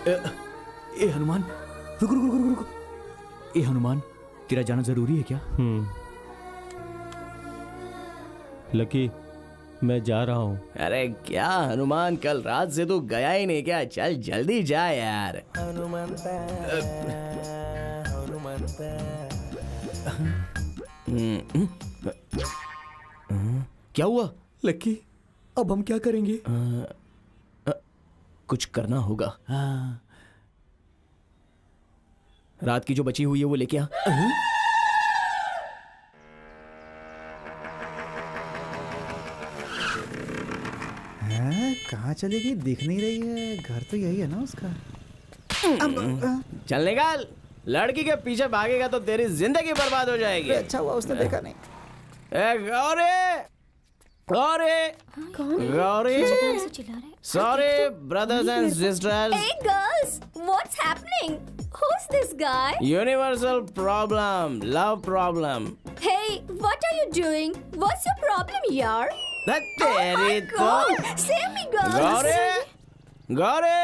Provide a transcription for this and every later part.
ए हनुमान, रुक रुक रुक रुक रुक। ए हनुमान, तेरा जाना जरूरी है क्या? लकी, मैं जा रहा हूँ। अरे क्या हनुमान, कल रात से तू गया ही नहीं क्या? चल जल्दी जा यार। क्या हुआ? लकी, अब हम क्या करेंगे? कुछ करना होगा। हाँ। रात की जो बची हुई है वो लेके आ। कहाँ चली गई? दिख नहीं रही है। घर तो यही है ना उसका। चल निकाल। लड़की के पीछे भागेगा तो तेरी जिंदगी बर्बाद हो जाएगी। अच्छा हुआ उसने देखा नहीं। Gauri, Gauri, Gauri, sorry brothers and sisters. Hey girls, what's happening? Who's this guy? Universal problem, love problem. Hey, what are you doing? What's your problem, yaar? तेरी तो Save me, girls. Gauri, Gauri,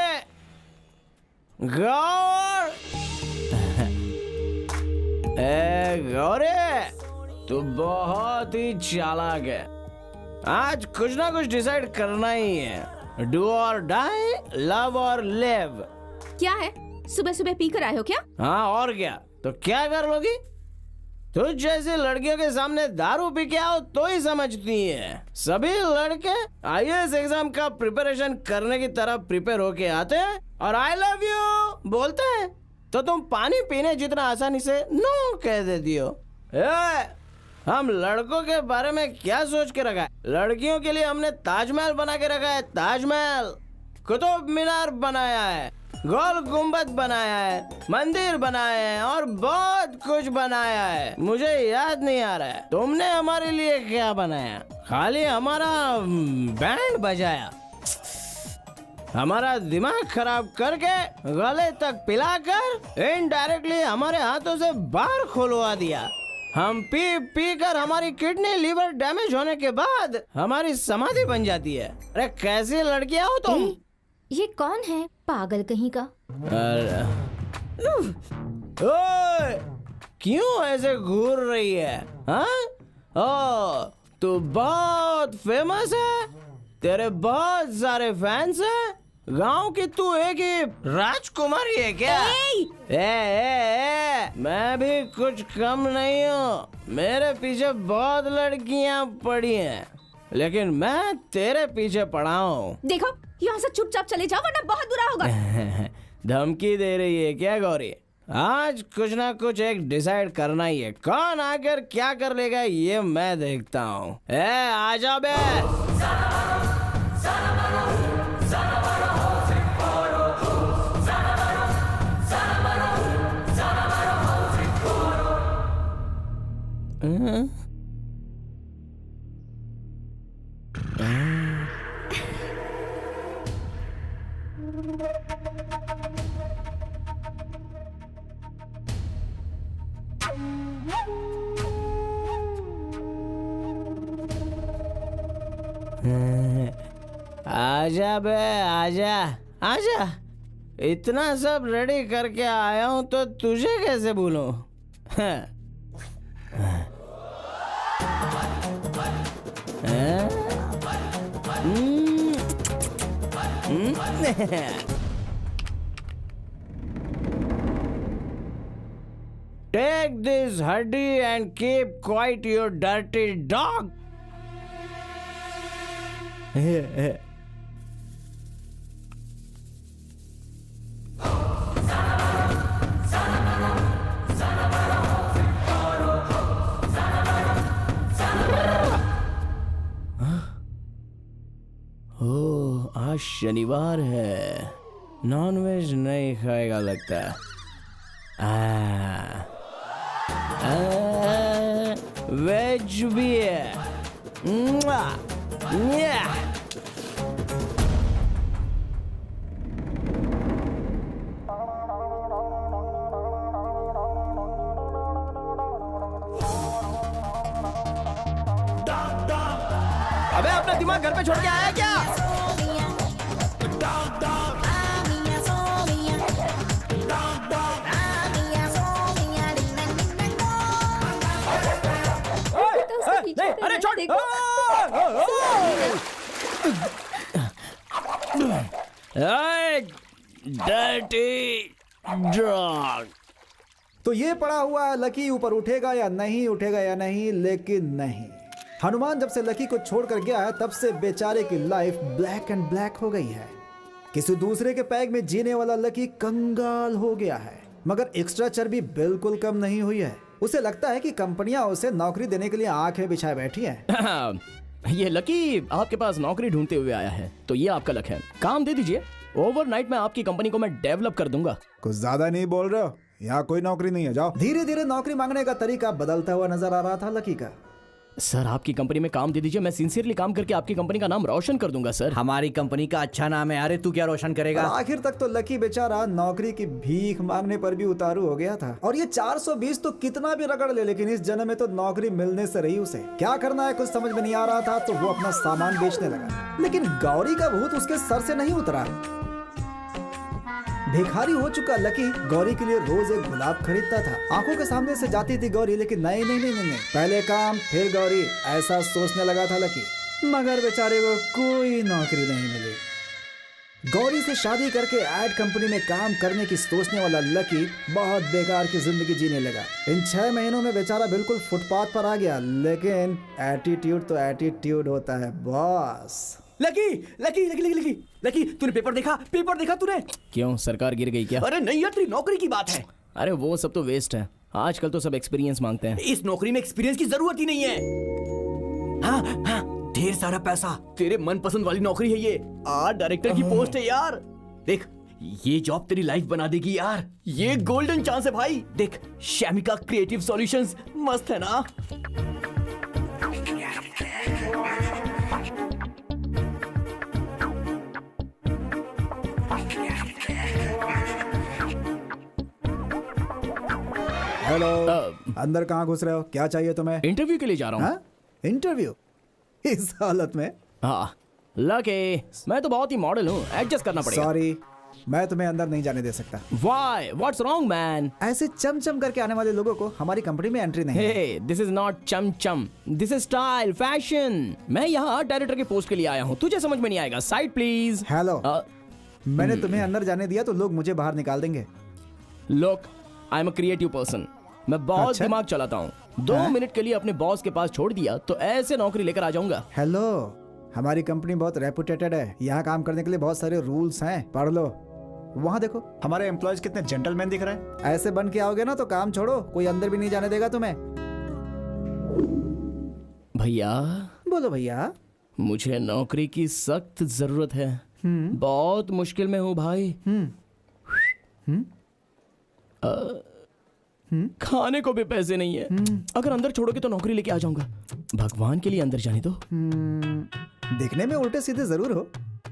गौर, गौरी, तू बहुत ही चालाक है। आज कुछ ना कुछ डिसाइड करना ही है। डू और डाई, लव और लिव। क्या है? सुबह सुबह पी कर आए हो क्या? हाँ और क्या? तो क्या कर लोगी? तुझ जैसी लड़कियों के सामने दारू पी के आओ तो ही समझती है। सभी लड़के आईएएस एग्जाम का प्रिपरेशन करने की तरह प्रिपेयर होके आते हैं और आई लव यू बोलते हैं, तो तुम पानी पीने जितना आसानी से नो कह देती हो। हम लड़कों के बारे में क्या सोच के रखा है? लड़कियों के लिए हमने ताजमहल बना के रखा है। ताजमहल, कुतुब मीनार बनाया है, गोल गुम्बद बनाया है, मंदिर बनाए हैं और बहुत कुछ बनाया है। मुझे याद नहीं आ रहा है तुमने हमारे लिए क्या बनाया। खाली हमारा बैंड बजाया, हमारा दिमाग खराब करके गले तक पिलाकर इनडायरेक्टली हमारे हाथों से बार खोलवा दिया। हम पी पी कर हमारी किडनी लिवर डैमेज होने के बाद हमारी समाधि बन जाती है। अरे कैसी लड़कियां हो तुम? ये कौन है पागल कहीं का? ओए, क्यों ऐसे घूर रही है? हाँ? ओ, तू बहुत फेमस है, तेरे बहुत सारे फैंस हैं। गांव की तू एक ही राजकुमारी है क्या? मैं भी कुछ कम नहीं हूँ। मेरे पीछे बहुत लड़कियां पड़ी हैं, लेकिन मैं तेरे पीछे पड़ा हूँ। देखो, यहाँ से चुपचाप चले जाओ वरना बहुत बुरा होगा। धमकी दे रही है क्या गौरी? आज कुछ ना कुछ एक डिसाइड करना ही है। कौन आकर क्या कर लेगा ये मैं देखता हूँ। आजा बे। आजा बे, आजा आजा। इतना सब रेडी करके आया हूँ तो तुझे कैसे भूलूं? Take this huddy and keep quiet, you dirty dog. ओह, आज शनिवार है, नॉनवेज नहीं खाएगा लगता है। वेज भी है। अबे अपना दिमाग घर पे छोड़ के आया क्या? देखो। Dirty dog. तो ये पड़ा हुआ है, लकी ऊपर उठेगा या नहीं, उठेगा या नहीं, लेकिन नहीं। हनुमान जब से लकी को छोड़कर गया है तब से बेचारे की लाइफ ब्लैक एंड ब्लैक हो गई है। किसी दूसरे के पैग में जीने वाला लकी कंगाल हो गया है, मगर एक्स्ट्रा चर्बी बिल्कुल कम नहीं हुई है। उसे लगता है कि कंपनियां उसे नौकरी देने के लिए आंखें बिछाए बैठी हैं। ये लकी आपके पास नौकरी ढूंढते हुए आया है, तो ये आपका लक है। काम दे दीजिए, ओवरनाइट में आपकी कंपनी को मैं डेवलप कर दूंगा। कुछ ज्यादा नहीं बोल रहे हो? यहाँ कोई नौकरी नहीं है, जाओ। धीरे धीरे नौकरी मांगने का तरीका बदलता हुआ नजर आ रहा था लकी का। सर आपकी कंपनी में काम दे दीजिए, मैं सिंसियरली काम करके आपकी कंपनी का नाम रोशन कर दूंगा सर। हमारी कंपनी का अच्छा नाम है, अरे तू क्या रोशन करेगा? आखिर तक तो लकी बेचारा नौकरी की भीख मांगने पर भी उतारू हो गया था। और ये 420 तो कितना भी रगड़ ले, लेकिन इस जन्म में तो नौकरी मिलने से रही उसे। क्या करना है कुछ समझ में नहीं आ रहा था, तो वो अपना सामान बेचने लगा। लेकिन गौरी का भूत उसके सर से नहीं उतरा। भिखारी हो चुका लकी गौरी के लिए रोज एक गुलाब खरीदता था। आंखों के सामने से जाती थी गौरी, लेकिन नहीं नहीं नहीं नहीं, पहले काम फिर गौरी, ऐसा सोचने लगा था लकी। मगर बेचारे को कोई नौकरी नहीं मिली। गौरी से शादी करके एड कंपनी में काम करने की सोचने वाला लकी बहुत बेकार की जिंदगी जीने लगा। इन 6 महीनों में बेचारा बिल्कुल फुटपाथ पर आ गया। लेकिन एटीट्यूड तो एटीट्यूड होता है boss. Lucky lucky lucky lucky lucky lucky, तूने पेपर देखा? पेपर देखा तूने? क्यों सरकार गिर गई क्या? अरे नहीं यार, तेरी नौकरी की बात है। अरे वो सब तो वेस्ट है, आजकल तो सब एक्सपीरियंस मांगते हैं। इस नौकरी में एक्सपीरियंस की जरूरत ही नहीं है। हाँ हाँ, ढेर सारा पैसा, तेरे मनपसंद वाली नौकरी है ये। आर्ट डायरेक्टर की पोस्ट है यार। देख, ये जॉब तेरी लाइफ बना देगी यार। ये गोल्डन चांस है भाई। देख, शैमिका क्रिएटिव सॉल्यूशंस मस्त है ना। हेलो, अंदर कहाँ घुस रहे हो? क्या चाहिए तुम्हें? इंटरव्यू के लिए जा रहा हूँ। हाँ? इंटरव्यू? इस हालत में? हाँ लकी, मैं तो बहुत ही मॉडल हूँ, एडजस्ट करना पड़ेगा। सॉरी, मैं तुम्हें अंदर नहीं जाने दे सकता। Why? What's wrong, man? ऐसे चमचम करके आने वाले लोगों को हमारी कंपनी में एंट्री नहीं है। Hey, this is not chum chum. This is style, fashion. मैं यहाँ आर्ट डायरेक्टर के पोस्ट के लिए आया हूँ, तुझे समझ में नहीं आएगा। Side please. हेलो, मैंने तुम्हें अंदर जाने दिया तो लोग मुझे बाहर निकाल देंगे। Look, I'm a creative person. मैं बहुत अच्छा? दिमाग चलाता हूँ। 2 मिनट के लिए अपने बॉस के पास छोड़ दिया तो ऐसे नौकरी लेकर आ जाऊंगा। हेलो, हमारी कंपनी बहुत रेपुटेटेड है। यहाँ काम करने के लिए बहुत सारे रूल्स हैं, पढ़ लो। वहाँ देखो, हमारे एम्प्लॉयज कितने जेंटलमैन दिख रहे हैं। ऐसे बन के आओगे ना तो काम छोड़ो, कोई अंदर भी नहीं जाने देगा तुम्हें। भैया, बोलो भैया। मुझे नौकरी की सख्त जरूरत है। बहुत मुश्किल में हूँ भाई। खाने को भी पैसे नहीं है। अगर अंदर छोड़ोगे तो नौकरी लेके आ जाऊंगा। भगवान के लिए अंदर जाने दो। दिखने में उल्टे सीधे जरूर हो,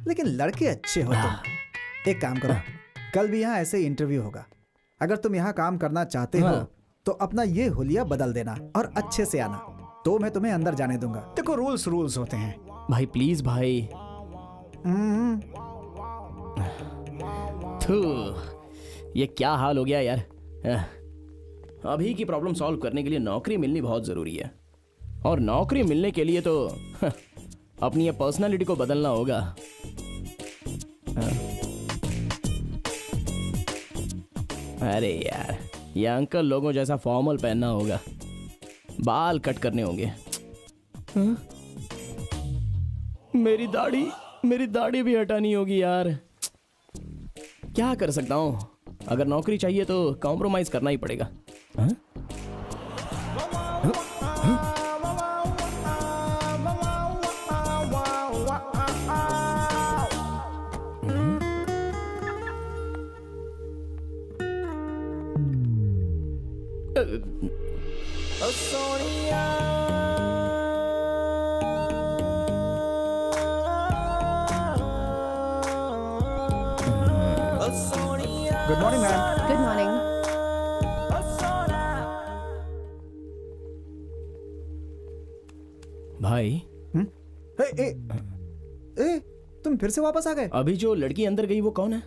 लेकिन लड़के अच्छे हो तुम। एक काम करो, कल भी यहाँ ऐसे इंटरव्यू होगा। अगर तुम यहाँ काम करना चाहते हो तो अपना ये हुलिया बदल देना और अच्छे से आना, तो मैं तुम्हें अंदर जाने दूंगा। देखो, रूल्स होते हैं भाई प्लीज भाई। थू, ये क्या हाल हो गया यार। अभी की प्रॉब्लम सॉल्व करने के लिए नौकरी मिलनी बहुत जरूरी है, और नौकरी मिलने के लिए तो अपनी ये पर्सनालिटी को बदलना होगा। अरे यार, ये अंकल लोगों जैसा फॉर्मल पहनना होगा, बाल कट करने होंगे। मेरी दाढ़ी भी हटानी होगी यार। क्या कर सकता हूँ, अगर नौकरी चाहिए तो कॉम्प्रोमाइज करना ही पड़ेगा। हाँ? Good morning ma'am. Good morning. भाई, ए, ए, तुम फिर से वापस आ गए? अभी जो लड़की अंदर गई वो कौन है?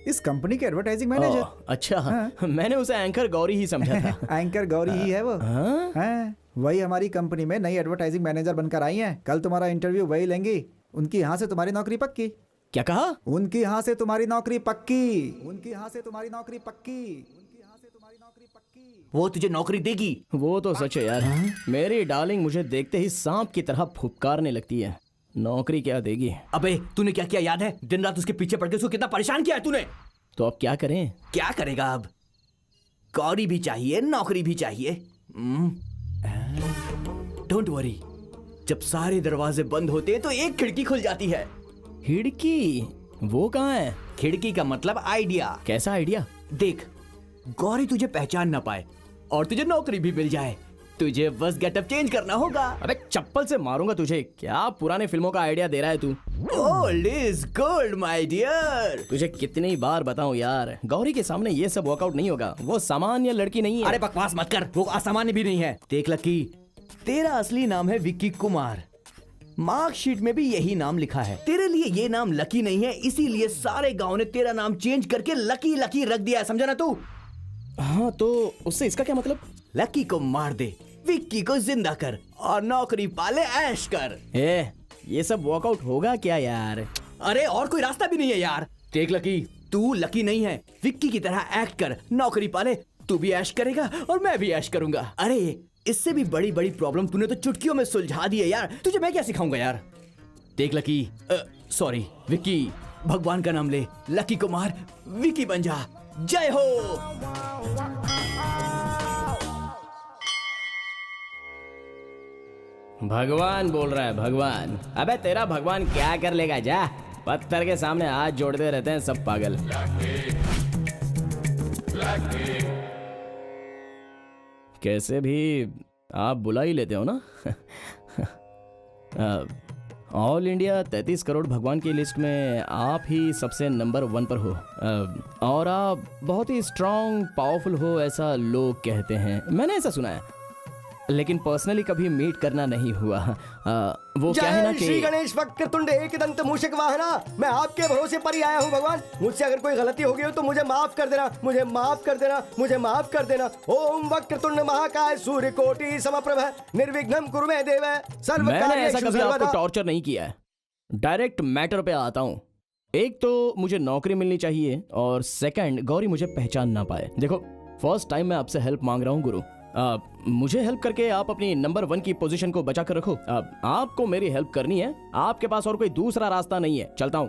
इस कंपनी के एडवर्टाइजिंग मैनेजर। अच्छा, हाँ। मैंने उसे एंकर गौरी ही समझा था। एंकर गौरी ही है वो। हाँ? हाँ, वही हमारी कंपनी में नई एडवर्टाइजिंग मैनेजर बनकर आई हैं। कल तुम्हारा इंटरव्यू वही लेंगी। उनकी यहाँ से तुम्हारी नौकरी पक्की। क्या कहा? उनकी यहाँ से तुम्हारी नौकरी पक्की। उनकी यहाँ से तुम्हारी नौकरी पक्की। उनकी यहाँ से तुम्हारी नौकरी पक्की। वो तुझे नौकरी देगी। वो तो सच है यार। मेरी डार्लिंग मुझे देखते ही सांप की तरह फुफकारने लगती है। नौकरी क्या देगी? अबे तूने क्या किया याद है? दिन रात उसके पीछे पड़ के उसको कितना परेशान किया है तूने। तो अब क्या करें? क्या करेगा अब? गौरी भी चाहिए, नौकरी भी चाहिए। डोंट वरी, जब सारे दरवाजे बंद होते हैं तो एक खिड़की खुल जाती है। खिड़की? वो कहाँ है? खिड़की का मतलब आइडिया। कैसा आइडिया? देख, गौरी तुझे पहचान ना पाए और तुझे नौकरी भी मिल जाए, तुझे बस गेटअप चेंज करना होगा। अबे चप्पल से मारूंगा तुझे। क्या पुराने फिल्मों का आइडिया दे रहा है तू? Old is gold my dear. तुझे कितनी बार बताऊं यार, गौरी के सामने ये सब वर्कआउट नहीं होगा। वो सामान्य लड़की नहीं है। अरे बकवास मत कर, वो असामान्य भी नहीं है। देख लकी, तेरा असली नाम है विक्की कुमार। मार्कशीट में भी यही नाम लिखा है। तेरे लिए ये नाम लकी नहीं है, इसीलिए सारे गांव ने तेरा नाम चेंज करके लकी लकी रख दिया है, समझा ना तू? हाँ, तो उससे इसका क्या मतलब? लकी को मार दे, विक्की को जिंदा कर और नौकरी पाले ऐश कर। ये सब वर्कआउट होगा क्या यार? अरे और कोई रास्ता भी नहीं है यार। देख लकी, तू लकी नहीं है, विक्की की तरह एक्ट कर, नौकरी पाले, तू भी ऐश करेगा और मैं भी ऐश करूंगा। अरे इससे भी बड़ी बड़ी प्रॉब्लम तूने तो चुटकियों में सुलझा दी है यार। तुझे मैं क्या सिखाऊंगा यार। देख लकी, सॉरी विक्की, भगवान का नाम ले, लकी कुमार विक्की बन जा। जय हो। भगवान बोल रहा है, भगवान। अबे तेरा भगवान क्या कर लेगा? जा, पत्थर के सामने हाथ जोड़ते रहते हैं सब पागल। कैसे भी आप बुला ही लेते हो ना। ऑल इंडिया 33 करोड़ भगवान की लिस्ट में आप ही सबसे नंबर 1 पर हो। और आप बहुत ही स्ट्रांग पावरफुल हो, ऐसा लोग कहते हैं। मैंने ऐसा सुना है, लेकिन पर्सनली कभी मीट करना नहीं हुआ। वो क्या है ना कि श्री गणेश वक्रतुंड एकदंत मूषक वाहना, मैं आपके भरोसे पर ही आया हूँ भगवान। मुझसे अगर कोई गलती हो गई हो तो मुझे माफ कर देना, मुझे माफ कर देना, मुझे माफ कर देना। ओम वक्रतुंड महाकाय सूर्य कोटि समप्रभ निर्विघ्नं कुरु मे देव सर्व मैंने ऐसा कार्येषु कभी आपको सर्वदा। टॉर्चर नहीं किया है। डायरेक्ट मैटर पे आता हूँ। एक तो मुझे नौकरी मिलनी चाहिए और सेकंड गौरी मुझे पहचान ना पाए। देखो, फर्स्ट टाइम मैं आपसे हेल्प मांग रहा हूँ गुरु। मुझे हेल्प करके आप अपनी नंबर 1 की पोजीशन को बचा कर रखो। आपको मेरी हेल्प करनी है, आपके पास और कोई दूसरा रास्ता नहीं है। चलता हूँ।